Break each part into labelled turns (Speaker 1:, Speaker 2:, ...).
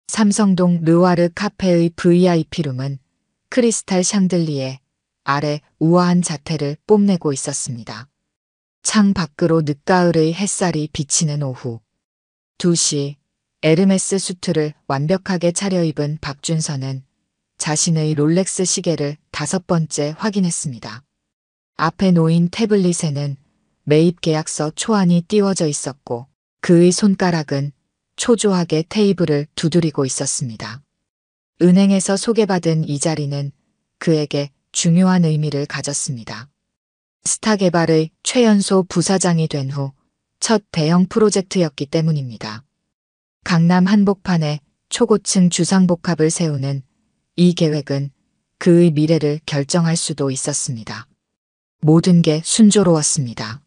Speaker 1: 삼성동 르와르 카페의 VIP룸은 크리스탈 샹들리에 아래 우아한 자태를 뽐내고 있었습니다. 창 밖으로 늦가을의 햇살이 비치는 오후. 2시 에르메스 수트를 완벽하게 차려입은 박준서는 자신의 롤렉스 시계를 5번째 확인했습니다. 앞에 놓인 태블릿에는 매입 계약서 초안이 띄워져 있었고 그의 손가락은 초조하게 테이블을 두드리고 있었습니다. 은행에서 소개받은 이 자리는 그에게 중요한 의미를 가졌습니다. 스타 개발의 최연소 부사장이 된 후 첫 대형 프로젝트였기 때문입니다. 강남 한복판에 초고층 주상복합을 세우는 이 계획은 그의 미래를 결정할 수도 있었습니다. 모든 게 순조로웠습니다.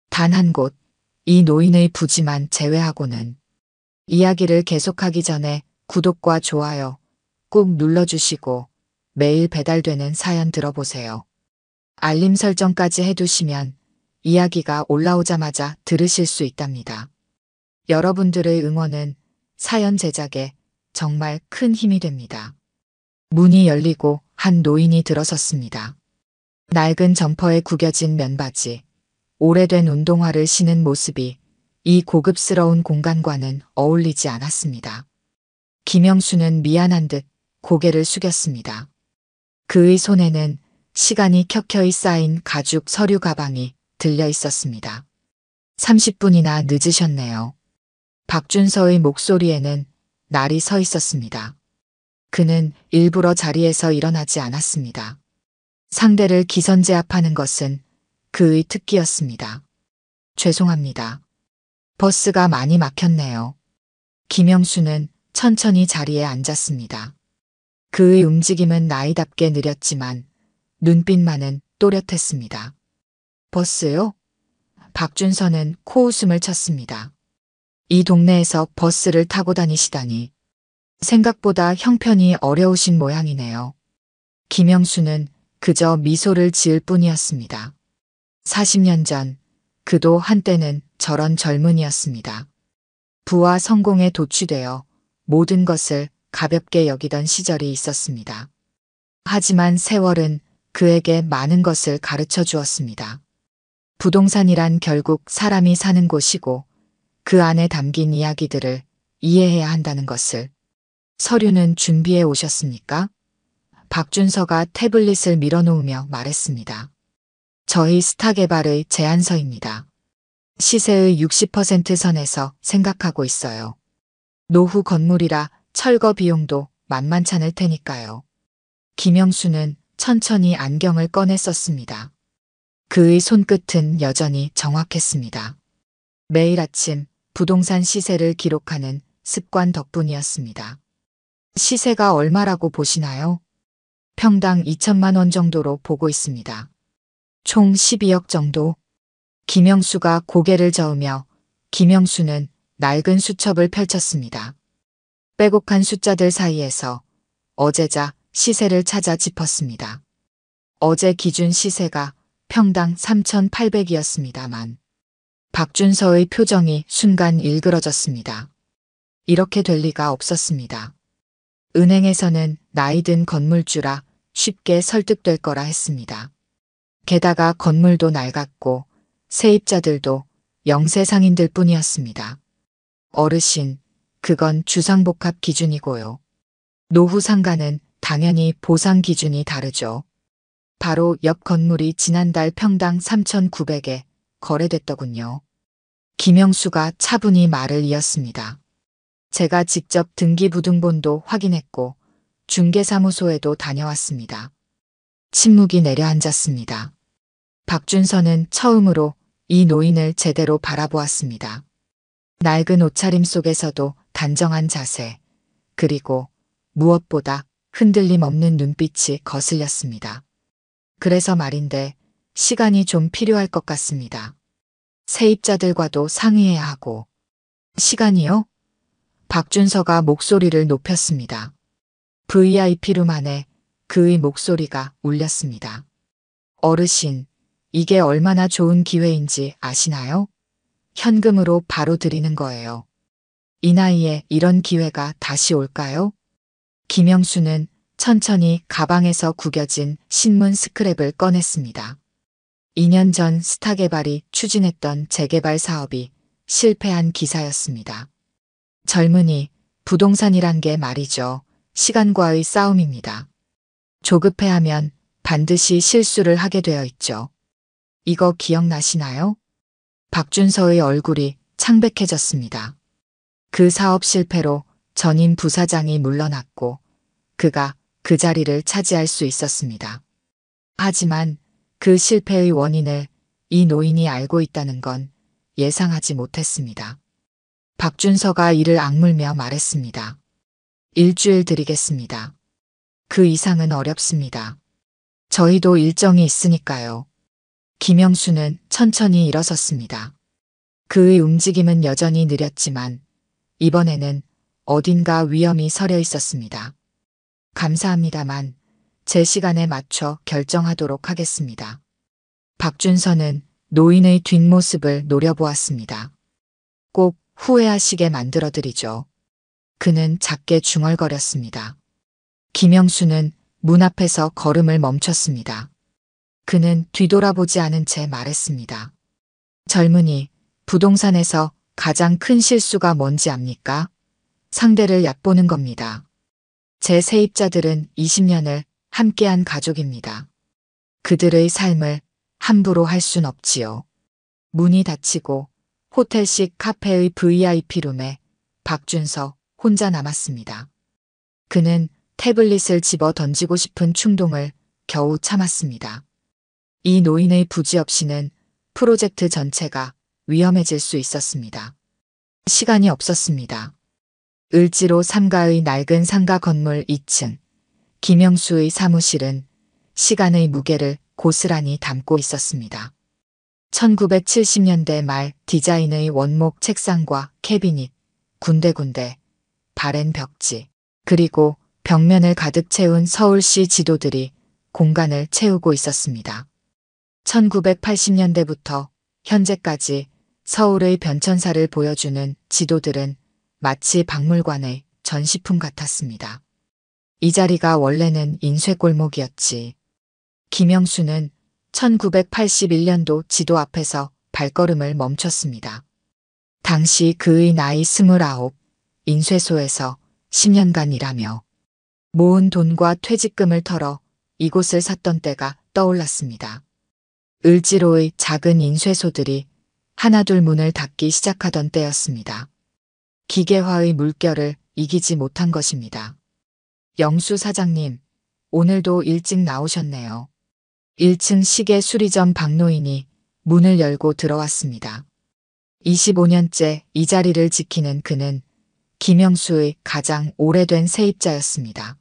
Speaker 1: 단 한 곳, 이 노인의 부지만 제외하고는. 이야기를 계속하기 전에 구독과 좋아요 꾹 눌러주시고 매일 배달되는 사연 들어보세요. 알림 설정까지 해두시면 이야기가 올라오자마자 들으실 수 있답니다. 여러분들의 응원은 사연 제작에 정말 큰 힘이 됩니다. 문이 열리고 한 노인이 들어섰습니다. 낡은 점퍼에 구겨진 면바지, 오래된 운동화를 신은 모습이 이 고급스러운 공간과는 어울리지 않았습니다. 김영수는 미안한 듯 고개를 숙였습니다. 그의 손에는 시간이 켜켜이 쌓인 가죽 서류 가방이 들려 있었습니다. 30분이나 늦으셨네요. 박준서의 목소리에는 날이 서 있었습니다. 그는 일부러 자리에서 일어나지 않았습니다. 상대를 기선제압하는 것은 그의 특기였습니다. 죄송합니다. 버스가 많이 막혔네요. 김영수는 천천히 자리에 앉았습니다. 그의 움직임은 나이답게 느렸지만 눈빛만은 또렷했습니다. 버스요? 박준서는 코웃음을 쳤습니다. 이 동네에서 버스를 타고 다니시다니. 생각보다 형편이 어려우신 모양이네요. 김영수는 그저 미소를 지을 뿐이었습니다. 40년 전 그도 한때는 저런 젊은이였습니다. 부와 성공에 도취되어 모든 것을 가볍게 여기던 시절이 있었습니다. 하지만 세월은 그에게 많은 것을 가르쳐 주었습니다. 부동산이란 결국 사람이 사는 곳이고 그 안에 담긴 이야기들을 이해해야 한다는 것을. 서류는 준비해 오셨습니까? 박준서가 태블릿을 밀어놓으며 말했습니다. 저희 스타 개발의 제안서입니다. 시세의 60% 선에서 생각하고 있어요. 노후 건물이라 철거 비용도 만만찮을 테니까요. 김영수는 천천히 안경을 꺼내 썼습니다. 그의 손끝은 여전히 정확했습니다. 매일 아침 부동산 시세를 기록하는 습관 덕분이었습니다. 시세가 얼마라고 보시나요? 평당 2천만 원 정도로 보고 있습니다. 총 12억 정도? 김영수가 고개를 저으며 김영수는 낡은 수첩을 펼쳤습니다. 빼곡한 숫자들 사이에서 어제자 시세를 찾아 짚었습니다. 어제 기준 시세가 평당 3,800이었습니다만 박준서의 표정이 순간 일그러졌습니다. 이렇게 될 리가 없었습니다. 은행에서는 나이든 건물주라 쉽게 설득될 거라 했습니다. 게다가 건물도 낡았고 세입자들도 영세 상인들 뿐이었습니다. 어르신, 그건 주상복합 기준이고요. 노후 상가는 당연히 보상 기준이 다르죠. 바로 옆 건물이 지난달 평당 3,900에 거래됐더군요. 김영수가 차분히 말을 이었습니다. 제가 직접 등기부등본도 확인했고 중개사무소에도 다녀왔습니다. 침묵이 내려앉았습니다. 박준서는 처음으로 이 노인을 제대로 바라보았습니다. 낡은 옷차림 속에서도 단정한 자세, 그리고 무엇보다 흔들림 없는 눈빛이 거슬렸습니다. 그래서 말인데 시간이 좀 필요할 것 같습니다. 세입자들과도 상의해야 하고. 시간이요? 박준서가 목소리를 높였습니다. VIP룸 안에 그의 목소리가 울렸습니다. 어르신, 이게 얼마나 좋은 기회인지 아시나요? 현금으로 바로 드리는 거예요. 이 나이에 이런 기회가 다시 올까요? 김영수는 천천히 가방에서 구겨진 신문 스크랩을 꺼냈습니다. 2년 전 스타개발이 추진했던 재개발 사업이 실패한 기사였습니다. 젊은이, 부동산이란 게 말이죠. 시간과의 싸움입니다. 조급해하면 반드시 실수를 하게 되어 있죠. 이거 기억나시나요? 박준서의 얼굴이 창백해졌습니다. 그 사업 실패로 전임 부사장이 물러났고 그가 그 자리를 차지할 수 있었습니다. 하지만 그 실패의 원인을 이 노인이 알고 있다는 건 예상하지 못했습니다. 박준서가 이를 악물며 말했습니다. 일주일 드리겠습니다. 그 이상은 어렵습니다. 저희도 일정이 있으니까요. 김영수는 천천히 일어섰습니다. 그의 움직임은 여전히 느렸지만 이번에는 어딘가 위험이 서려 있었습니다. 감사합니다만 제 시간에 맞춰 결정하도록 하겠습니다. 박준서는 노인의 뒷모습을 노려보았습니다. 꼭 후회하시게 만들어드리죠. 그는 작게 중얼거렸습니다. 김영수는 문 앞에서 걸음을 멈췄습니다. 그는 뒤돌아보지 않은 채 말했습니다. 젊은이, 부동산에서 가장 큰 실수가 뭔지 압니까? 상대를 얕보는 겁니다. 제 세입자들은 20년을 함께한 가족입니다. 그들의 삶을 함부로 할 순 없지요. 문이 닫히고 호텔식 카페의 VIP룸에 박준서 혼자 남았습니다. 그는 태블릿을 집어 던지고 싶은 충동을 겨우 참았습니다. 이 노인의 부지 없이는 프로젝트 전체가 위험해질 수 있었습니다. 시간이 없었습니다. 을지로 3가의 낡은 상가 건물 2층. 김영수의 사무실은 시간의 무게를 고스란히 담고 있었습니다. 1970년대 말 디자인의 원목 책상과 캐비닛, 군데군데 바랜 벽지, 그리고 벽면을 가득 채운 서울시 지도들이 공간을 채우고 있었습니다. 1980년대부터 현재까지 서울의 변천사를 보여주는 지도들은 마치 박물관의 전시품 같았습니다. 이 자리가 원래는 인쇄골목이었지. 김영수는 1981년도 지도 앞에서 발걸음을 멈췄습니다. 당시 그의 나이 29, 인쇄소에서 10년간 일하며 모은 돈과 퇴직금을 털어 이곳을 샀던 때가 떠올랐습니다. 을지로의 작은 인쇄소들이 하나둘 문을 닫기 시작하던 때였습니다. 기계화의 물결을 이기지 못한 것입니다. 영수 사장님, 오늘도 일찍 나오셨네요. 1층 시계 수리점 박노인이 문을 열고 들어왔습니다. 25년째 이 자리를 지키는 그는 김영수의 가장 오래된 세입자였습니다.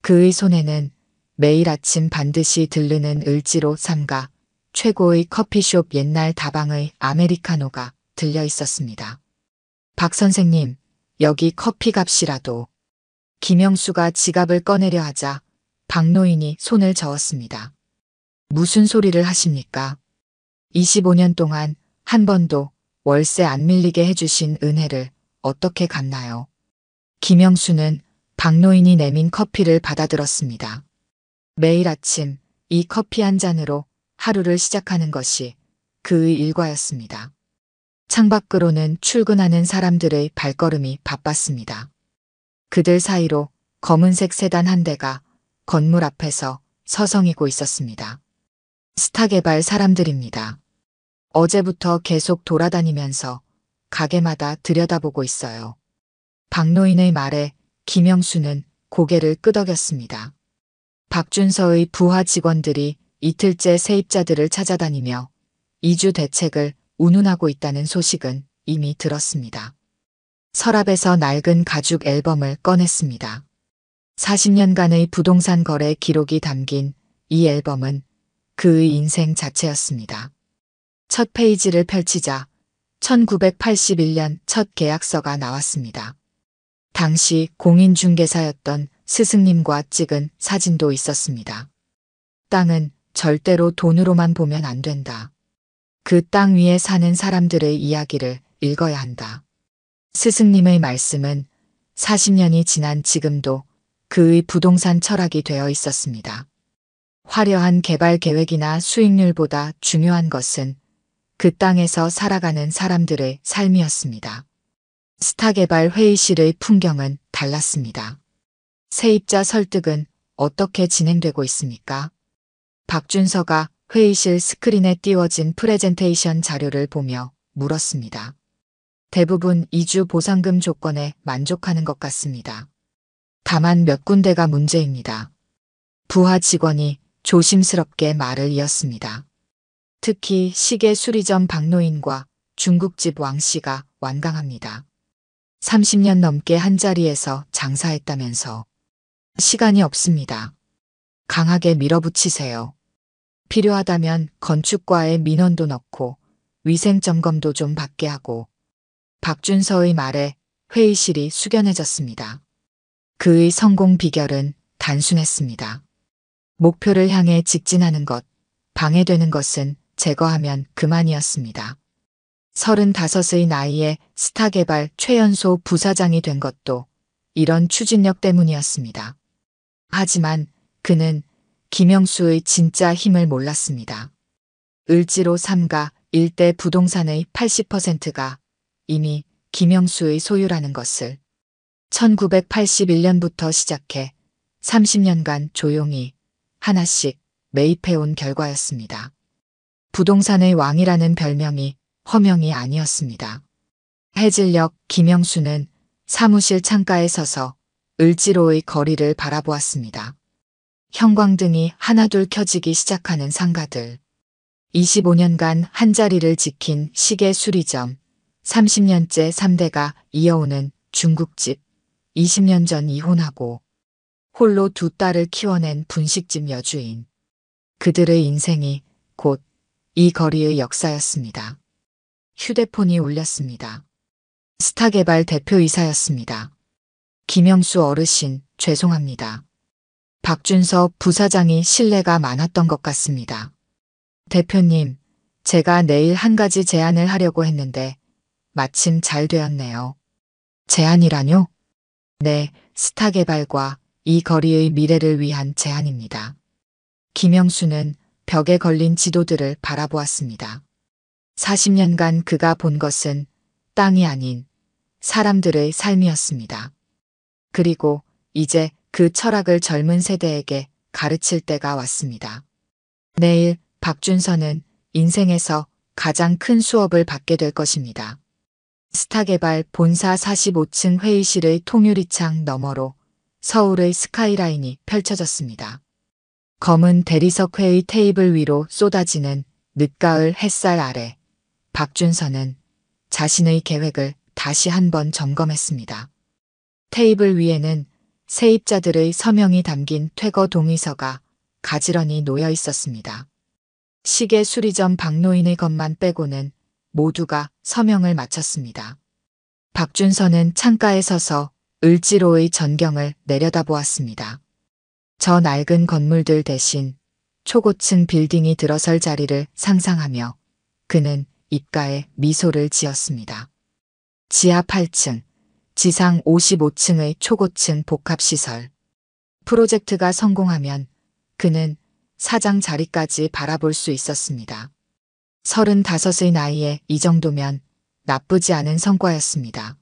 Speaker 1: 그의 손에는 매일 아침 반드시 들르는 을지로 3가 최고의 커피숍 옛날 다방의 아메리카노가 들려 있었습니다. 박 선생님, 여기 커피값이라도. 김영수가 지갑을 꺼내려 하자 박노인이 손을 저었습니다. 무슨 소리를 하십니까? 25년 동안 한 번도 월세 안 밀리게 해주신 은혜를 어떻게 갚나요? 김영수는 박노인이 내민 커피를 받아들었습니다. 매일 아침 이 커피 한 잔으로 하루를 시작하는 것이 그의 일과였습니다. 창밖으로는 출근하는 사람들의 발걸음이 바빴습니다. 그들 사이로 검은색 세단 한 대가 건물 앞에서 서성이고 있었습니다. 스타개발 사람들입니다. 어제부터 계속 돌아다니면서 가게마다 들여다보고 있어요. 박노인의 말에 김영수는 고개를 끄덕였습니다. 박준서의 부하 직원들이 이틀째 세입자들을 찾아다니며 이주 대책을 운운하고 있다는 소식은 이미 들었습니다. 서랍에서 낡은 가죽 앨범을 꺼냈습니다. 40년간의 부동산 거래 기록이 담긴 이 앨범은 그의 인생 자체였습니다. 첫 페이지를 펼치자 1981년 첫 계약서가 나왔습니다. 당시 공인중개사였던 스승님과 찍은 사진도 있었습니다. 땅은 절대로 돈으로만 보면 안 된다. 그 땅 위에 사는 사람들의 이야기를 읽어야 한다. 스승님의 말씀은 40년이 지난 지금도 그의 부동산 철학이 되어 있었습니다. 화려한 개발 계획이나 수익률보다 중요한 것은 그 땅에서 살아가는 사람들의 삶이었습니다. 스타개발 회의실의 풍경은 달랐습니다. 세입자 설득은 어떻게 진행되고 있습니까? 박준서가 회의실 스크린에 띄워진 프레젠테이션 자료를 보며 물었습니다. 대부분 이주 보상금 조건에 만족하는 것 같습니다. 다만 몇 군데가 문제입니다. 부하 직원이 조심스럽게 말을 이었습니다. 특히 시계 수리점 박노인과 중국집 왕씨가 완강합니다. 30년 넘게 한자리에서 장사했다면서. 시간이 없습니다. 강하게 밀어붙이세요. 필요하다면 건축과의 민원도 넣고 위생점검도 좀 받게 하고. 박준서의 말에 회의실이 숙연해졌습니다. 그의 성공 비결은 단순했습니다. 목표를 향해 직진하는 것, 방해되는 것은 제거하면 그만이었습니다. 35의 나이에 스타개발 최연소 부사장이 된 것도 이런 추진력 때문이었습니다. 하지만 그는 김영수의 진짜 힘을 몰랐습니다. 을지로 3가 일대 부동산의 80%가 이미 김영수의 소유라는 것을 1981년부터 시작해 30년간 조용히 하나씩 매입해온 결과였습니다. 부동산의 왕이라는 별명이 허명이 아니었습니다. 해질녘 김영수는 사무실 창가에 서서 을지로의 거리를 바라보았습니다. 형광등이 하나둘 켜지기 시작하는 상가들. 25년간 한자리를 지킨 시계 수리점. 30년째 3대가 이어오는 중국집. 20년 전 이혼하고 홀로 2딸을 키워낸 분식집 여주인. 그들의 인생이 곧 이 거리의 역사였습니다. 휴대폰이 울렸습니다. 스타개발 대표이사였습니다. 김영수 어르신, 죄송합니다. 박준서 부사장이 신뢰가 많았던 것 같습니다. 대표님, 제가 내일 한 가지 제안을 하려고 했는데 마침 잘 되었네요. 제안이라뇨? 네, 스타개발과 이 거리의 미래를 위한 제안입니다. 김영수는 벽에 걸린 지도들을 바라보았습니다. 40년간 그가 본 것은 땅이 아닌 사람들의 삶이었습니다. 그리고 이제 그 철학을 젊은 세대에게 가르칠 때가 왔습니다. 내일 박준서는 인생에서 가장 큰 수업을 받게 될 것입니다. 스타개발 본사 45층 회의실의 통유리창 너머로 서울의 스카이라인이 펼쳐졌습니다. 검은 대리석 회의 테이블 위로 쏟아지는 늦가을 햇살 아래 박준서는 자신의 계획을 다시 한번 점검했습니다. 테이블 위에는 세입자들의 서명이 담긴 퇴거 동의서가 가지런히 놓여 있었습니다. 시계 수리점 박노인의 것만 빼고는 모두가 서명을 마쳤습니다. 박준서는 창가에 서서 을지로의 전경을 내려다보았습니다. 저 낡은 건물들 대신 초고층 빌딩이 들어설 자리를 상상하며 그는 입가에 미소를 지었습니다. 지하 8층, 지상 55층의 초고층 복합시설. 프로젝트가 성공하면 그는 사장 자리까지 바라볼 수 있었습니다. 35의 나이에 이 정도면 나쁘지 않은 성과였습니다.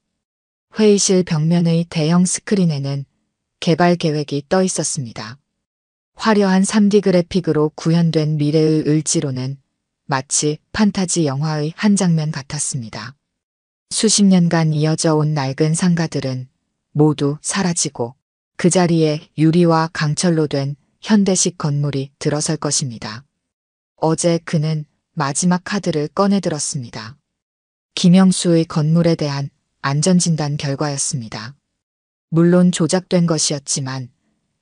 Speaker 1: 회의실 벽면의 대형 스크린에는 개발 계획이 떠 있었습니다. 화려한 3D 그래픽으로 구현된 미래의 을지로는 마치 판타지 영화의 한 장면 같았습니다. 수십 년간 이어져 온 낡은 상가들은 모두 사라지고 그 자리에 유리와 강철로 된 현대식 건물이 들어설 것입니다. 어제 그는 마지막 카드를 꺼내들었습니다. 김영수의 건물에 대한 안전진단 결과였습니다. 물론 조작된 것이었지만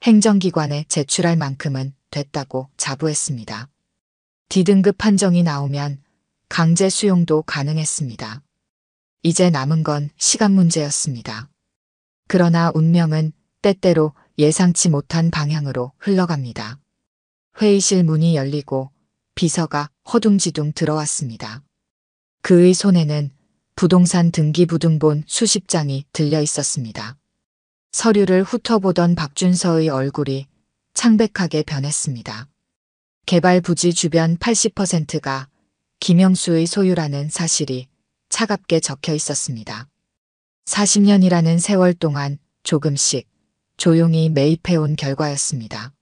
Speaker 1: 행정기관에 제출할 만큼은 됐다고 자부했습니다. D등급 판정이 나오면 강제 수용도 가능했습니다. 이제 남은 건 시간 문제였습니다. 그러나 운명은 때때로 예상치 못한 방향으로 흘러갑니다. 회의실 문이 열리고 비서가 허둥지둥 들어왔습니다. 그의 손에는 부동산 등기부등본 수십 장이 들려 있었습니다. 서류를 훑어보던 박준서의 얼굴이 창백하게 변했습니다. 개발 부지 주변 80%가 김영수의 소유라는 사실이 차갑게 적혀 있었습니다. 40년이라는 세월 동안 조금씩 조용히 매입해온 결과였습니다.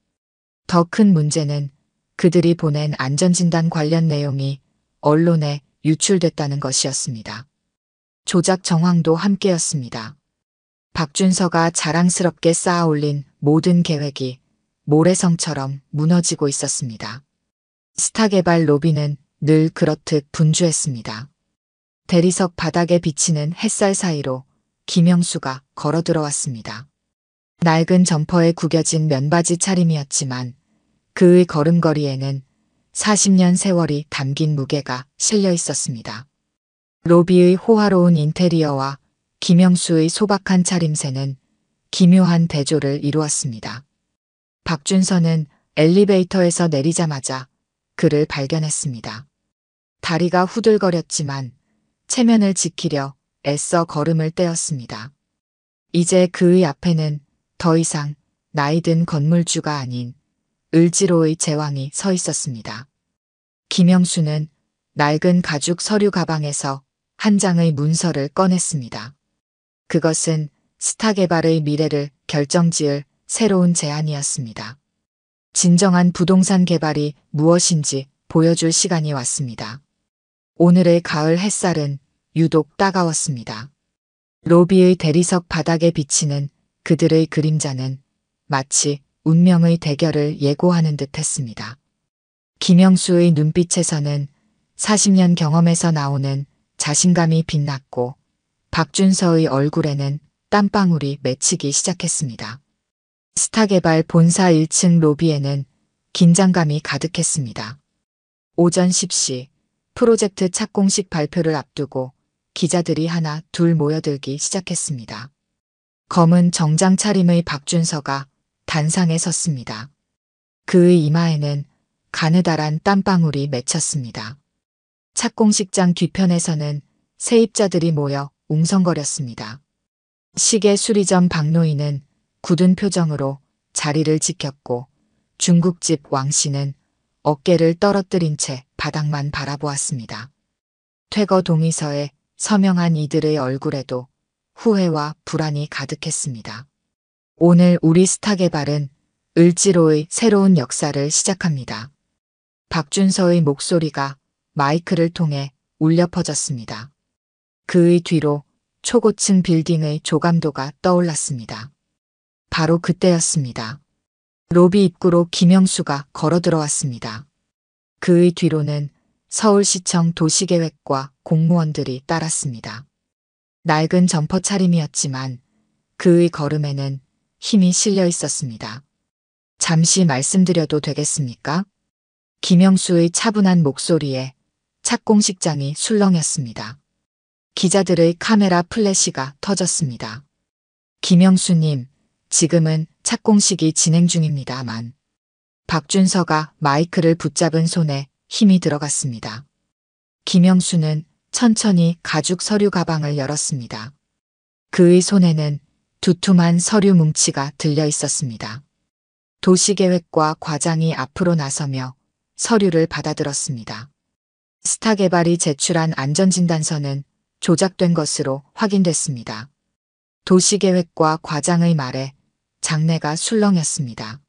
Speaker 1: 더 큰 문제는 그들이 보낸 안전진단 관련 내용이 언론에 유출됐다는 것이었습니다. 조작 정황도 함께였습니다. 박준서가 자랑스럽게 쌓아올린 모든 계획이 모래성처럼 무너지고 있었습니다. 스타개발 로비는 늘 그렇듯 분주했습니다. 대리석 바닥에 비치는 햇살 사이로 김영수가 걸어 들어왔습니다. 낡은 점퍼에 구겨진 면바지 차림이었지만 그의 걸음걸이에는 40년 세월이 담긴 무게가 실려 있었습니다. 로비의 호화로운 인테리어와 김영수의 소박한 차림새는 기묘한 대조를 이루었습니다. 박준서는 엘리베이터에서 내리자마자 그를 발견했습니다. 다리가 후들거렸지만 체면을 지키려 애써 걸음을 떼었습니다. 이제 그의 앞에는 더 이상 나이든 건물주가 아닌 을지로의 제왕이 서 있었습니다. 김영수는 낡은 가죽 서류 가방에서 한 장의 문서를 꺼냈습니다. 그것은 스타개발의 미래를 결정지을 새로운 제안이었습니다. 진정한 부동산 개발이 무엇인지 보여줄 시간이 왔습니다. 오늘의 가을 햇살은 유독 따가웠습니다. 로비의 대리석 바닥에 비치는 그들의 그림자는 마치 운명의 대결을 예고하는 듯 했습니다. 김영수의 눈빛에서는 40년 경험에서 나오는 자신감이 빛났고 박준서의 얼굴에는 땀방울이 맺히기 시작했습니다. 스타개발 본사 1층 로비에는 긴장감이 가득했습니다. 오전 10시 프로젝트 착공식 발표를 앞두고 기자들이 하나 둘 모여들기 시작했습니다. 검은 정장 차림의 박준서가 단상에 섰습니다. 그의 이마에는 가느다란 땀방울이 맺혔습니다. 착공식장 뒤편에서는 세입자들이 모여 웅성거렸습니다. 시계 수리점 박노인은 굳은 표정으로 자리를 지켰고 중국집 왕씨는 어깨를 떨어뜨린 채 바닥만 바라보았습니다. 퇴거 동의서에 서명한 이들의 얼굴에도 후회와 불안이 가득했습니다. 오늘 우리 스타개발은 을지로의 새로운 역사를 시작합니다. 박준서의 목소리가 마이크를 통해 울려 퍼졌습니다. 그의 뒤로 초고층 빌딩의 조감도가 떠올랐습니다. 바로 그때였습니다. 로비 입구로 김영수가 걸어 들어왔습니다. 그의 뒤로는 서울시청 도시계획과 공무원들이 따랐습니다. 낡은 점퍼 차림이었지만 그의 걸음에는 힘이 실려 있었습니다. 잠시 말씀드려도 되겠습니까? 김영수의 차분한 목소리에 착공식장이 술렁였습니다. 기자들의 카메라 플래시가 터졌습니다. 김영수님, 지금은 착공식이 진행 중입니다만. 박준서가 마이크를 붙잡은 손에 힘이 들어갔습니다. 김영수는 천천히 가죽 서류 가방을 열었습니다. 그의 손에는 두툼한 서류 뭉치가 들려 있었습니다. 도시계획과 과장이 앞으로 나서며 서류를 받아들었습니다. 스타개발이 제출한 안전진단서는 조작된 것으로 확인됐습니다. 도시계획과 과장의 말에 장내가 술렁였습니다.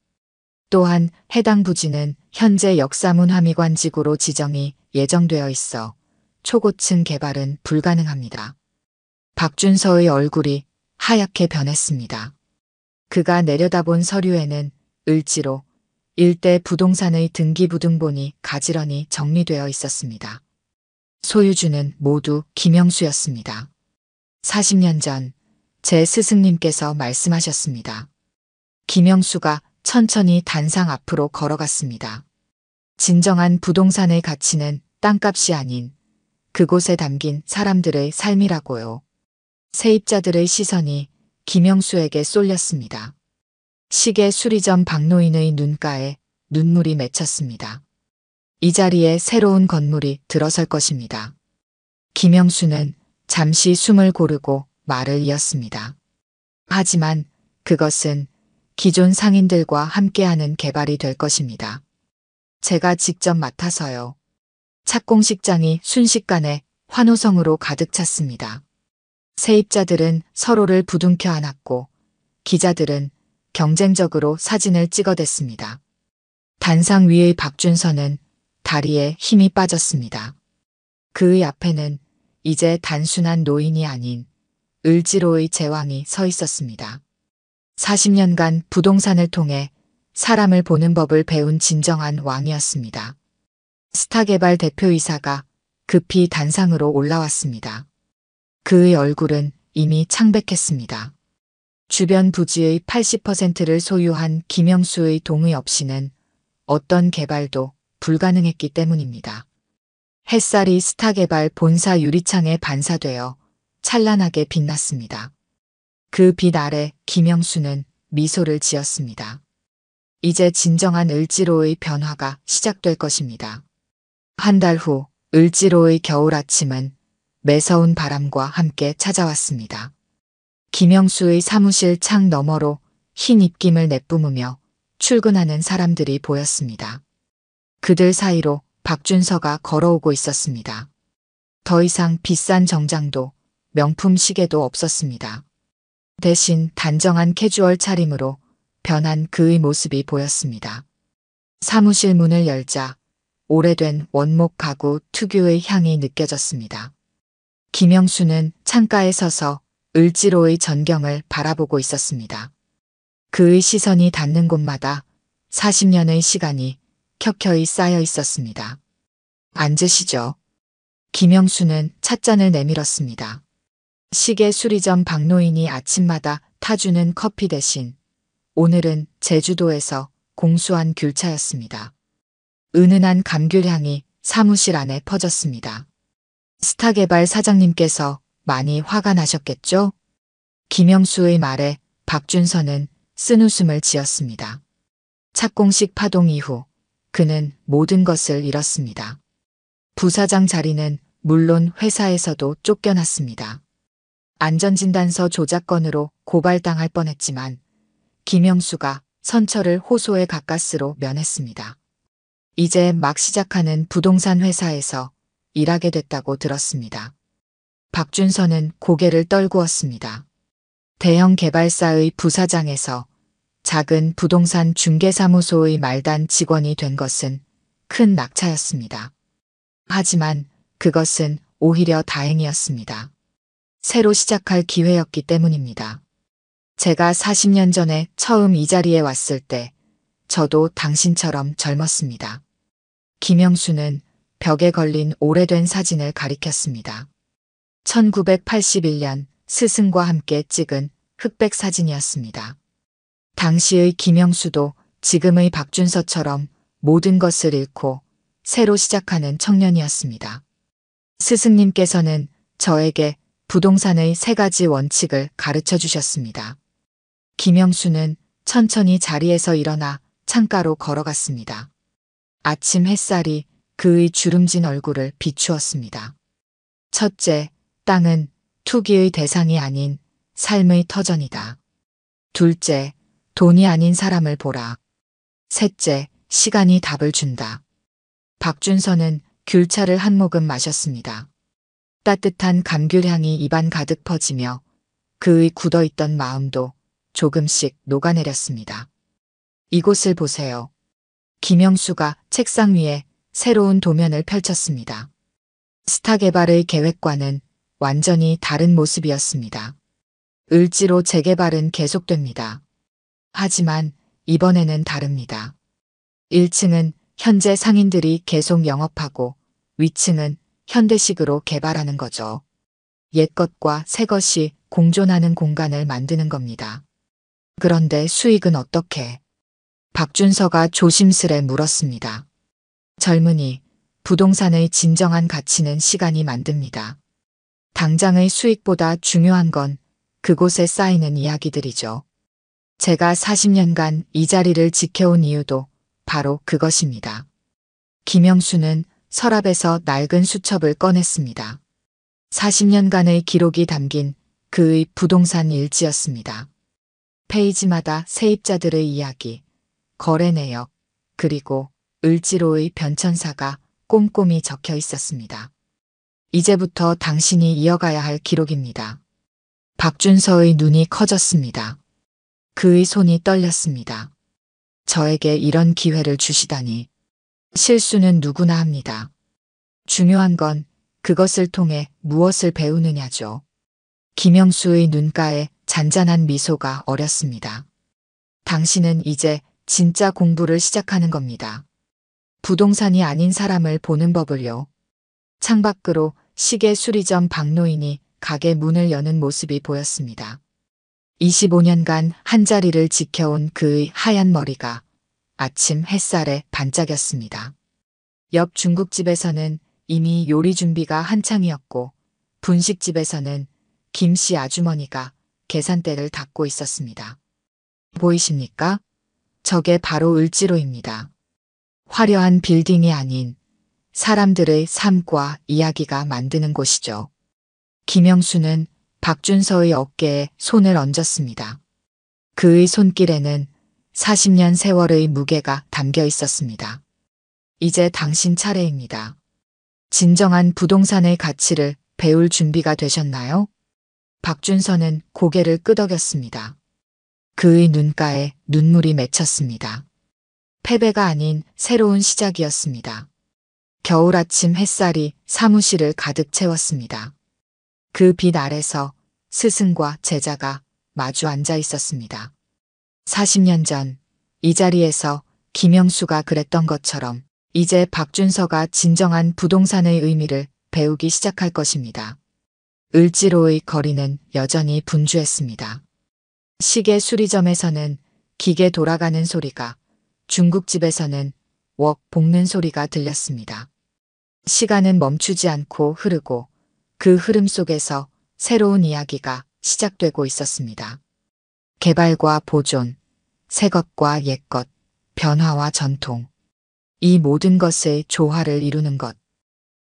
Speaker 1: 또한 해당 부지는 현재 역사문화미관지구로 지정이 예정되어 있어 초고층 개발은 불가능합니다. 박준서의 얼굴이 하얗게 변했습니다. 그가 내려다본 서류에는 을지로 일대 부동산의 등기부등본이 가지런히 정리되어 있었습니다. 소유주는 모두 김영수였습니다. 40년 전 제 스승님께서 말씀하셨습니다. 김영수가 천천히 단상 앞으로 걸어갔습니다. 진정한 부동산의 가치는 땅값이 아닌 그곳에 담긴 사람들의 삶이라고요. 세입자들의 시선이 김영수에게 쏠렸습니다. 시계 수리점 박노인의 눈가에 눈물이 맺혔습니다. 이 자리에 새로운 건물이 들어설 것입니다. 김영수는 잠시 숨을 고르고 말을 이었습니다. 하지만 그것은 기존 상인들과 함께하는 개발이 될 것입니다. 제가 직접 맡아서요. 착공식장이 순식간에 환호성으로 가득 찼습니다. 세입자들은 서로를 부둥켜 안았고 기자들은 경쟁적으로 사진을 찍어댔습니다. 단상 위의 박준서는 다리에 힘이 빠졌습니다. 그의 앞에는 이제 단순한 노인이 아닌 을지로의 제왕이 서 있었습니다. 40년간 부동산을 통해 사람을 보는 법을 배운 진정한 왕이었습니다. 스타개발 대표이사가 급히 단상으로 올라왔습니다. 그의 얼굴은 이미 창백했습니다. 주변 부지의 80%를 소유한 김영수의 동의 없이는 어떤 개발도 불가능했기 때문입니다. 햇살이 스타개발 본사 유리창에 반사되어 찬란하게 빛났습니다. 그 빛 아래 김영수는 미소를 지었습니다. 이제 진정한 을지로의 변화가 시작될 것입니다. 한 달 후 을지로의 겨울 아침은 매서운 바람과 함께 찾아왔습니다. 김영수의 사무실 창 너머로 흰 입김을 내뿜으며 출근하는 사람들이 보였습니다. 그들 사이로 박준서가 걸어오고 있었습니다. 더 이상 비싼 정장도 명품 시계도 없었습니다. 대신 단정한 캐주얼 차림으로 변한 그의 모습이 보였습니다. 사무실 문을 열자 오래된 원목 가구 특유의 향이 느껴졌습니다. 김영수는 창가에 서서 을지로의 전경을 바라보고 있었습니다. 그의 시선이 닿는 곳마다 40년의 시간이 켜켜이 쌓여 있었습니다. 앉으시죠. 김영수는 찻잔을 내밀었습니다. 시계 수리점 박노인이 아침마다 타주는 커피 대신 오늘은 제주도에서 공수한 귤차였습니다. 은은한 감귤향이 사무실 안에 퍼졌습니다. 스타개발 사장님께서 많이 화가 나셨겠죠? 김영수의 말에 박준서는 쓴웃음을 지었습니다. 착공식 파동 이후 그는 모든 것을 잃었습니다. 부사장 자리는 물론 회사에서도 쫓겨났습니다. 안전진단서 조작 건으로 고발당할 뻔했지만 김영수가 선처를 호소의 가까스로 면했습니다. 이제 막 시작하는 부동산 회사에서 일하게 됐다고 들었습니다. 박준서는 고개를 떨구었습니다. 대형 개발사의 부사장에서 작은 부동산 중개사무소의 말단 직원이 된 것은 큰 낙차였습니다. 하지만 그것은 오히려 다행이었습니다. 새로 시작할 기회였기 때문입니다. 제가 40년 전에 처음 이 자리에 왔을 때 저도 당신처럼 젊었습니다. 김영수는 벽에 걸린 오래된 사진을 가리켰습니다. 1981년 스승과 함께 찍은 흑백 사진이었습니다. 당시의 김영수도 지금의 박준서처럼 모든 것을 잃고 새로 시작하는 청년이었습니다. 스승님께서는 저에게 부동산의 3가지 원칙을 가르쳐 주셨습니다. 김영수는 천천히 자리에서 일어나 창가로 걸어갔습니다. 아침 햇살이 그의 주름진 얼굴을 비추었습니다. 첫째, 땅은 투기의 대상이 아닌 삶의 터전이다. 둘째, 돈이 아닌 사람을 보라. 셋째, 시간이 답을 준다. 박준서는 귤차를 한 모금 마셨습니다. 따뜻한 감귤향이 입안 가득 퍼지며 그의 굳어있던 마음도 조금씩 녹아내렸습니다. 이곳을 보세요. 김영수가 책상 위에 새로운 도면을 펼쳤습니다. 스타개발의 계획과는 완전히 다른 모습이었습니다. 을지로 재개발은 계속됩니다. 하지만 이번에는 다릅니다. 1층은 현재 상인들이 계속 영업하고 위층은 현대식으로 개발하는 거죠. 옛것과 새것이 공존하는 공간을 만드는 겁니다. 그런데 수익은 어떻게? 박준서가 조심스레 물었습니다. 젊은이, 부동산의 진정한 가치는 시간이 만듭니다. 당장의 수익보다 중요한 건 그곳에 쌓이는 이야기들이죠. 제가 40년간 이 자리를 지켜온 이유도 바로 그것입니다. 김영수는 서랍에서 낡은 수첩을 꺼냈습니다. 40년간의 기록이 담긴 그의 부동산 일지였습니다. 페이지마다 세입자들의 이야기, 거래 내역, 그리고 을지로의 변천사가 꼼꼼히 적혀 있었습니다. 이제부터 당신이 이어가야 할 기록입니다. 박준서의 눈이 커졌습니다. 그의 손이 떨렸습니다. 저에게 이런 기회를 주시다니. 실수는 누구나 합니다. 중요한 건 그것을 통해 무엇을 배우느냐죠. 김영수의 눈가에 잔잔한 미소가 어렸습니다. 당신은 이제 진짜 공부를 시작하는 겁니다. 부동산이 아닌 사람을 보는 법을요. 창밖으로 시계 수리점 박노인이 가게 문을 여는 모습이 보였습니다. 25년간 한자리를 지켜온 그의 하얀 머리가 아침 햇살에 반짝였습니다. 옆 중국집에서는 이미 요리 준비가 한창이었고 분식집에서는 김씨 아주머니가 계산대를 닦고 있었습니다. 보이십니까? 저게 바로 을지로입니다. 화려한 빌딩이 아닌 사람들의 삶과 이야기가 만드는 곳이죠. 김영수는 박준서의 어깨에 손을 얹었습니다. 그의 손길에는 40년 세월의 무게가 담겨 있었습니다. 이제 당신 차례입니다. 진정한 부동산의 가치를 배울 준비가 되셨나요? 박준서는 고개를 끄덕였습니다. 그의 눈가에 눈물이 맺혔습니다. 패배가 아닌 새로운 시작이었습니다. 겨울 아침 햇살이 사무실을 가득 채웠습니다. 그 빛 아래서 스승과 제자가 마주 앉아 있었습니다. 40년 전 이 자리에서 김영수가 그랬던 것처럼 이제 박준서가 진정한 부동산의 의미를 배우기 시작할 것입니다. 을지로의 거리는 여전히 분주했습니다. 시계 수리점에서는 기계 돌아가는 소리가, 중국집에서는 웍 볶는 소리가 들렸습니다. 시간은 멈추지 않고 흐르고 그 흐름 속에서 새로운 이야기가 시작되고 있었습니다. 개발과 보존, 새것과 옛것, 변화와 전통. 이 모든 것의 조화를 이루는 것.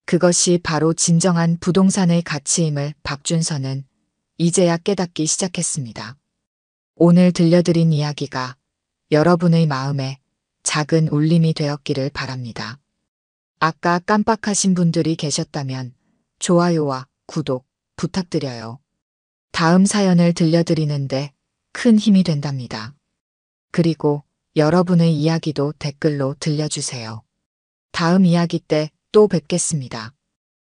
Speaker 1: 그것이 바로 진정한 부동산의 가치임을 박준서는 이제야 깨닫기 시작했습니다. 오늘 들려드린 이야기가 여러분의 마음에 작은 울림이 되었기를 바랍니다. 아까 깜빡하신 분들이 계셨다면 좋아요와 구독 부탁드려요. 다음 사연을 들려드리는데 큰 힘이 된답니다. 그리고 여러분의 이야기도 댓글로 들려주세요. 다음 이야기 때 또 뵙겠습니다.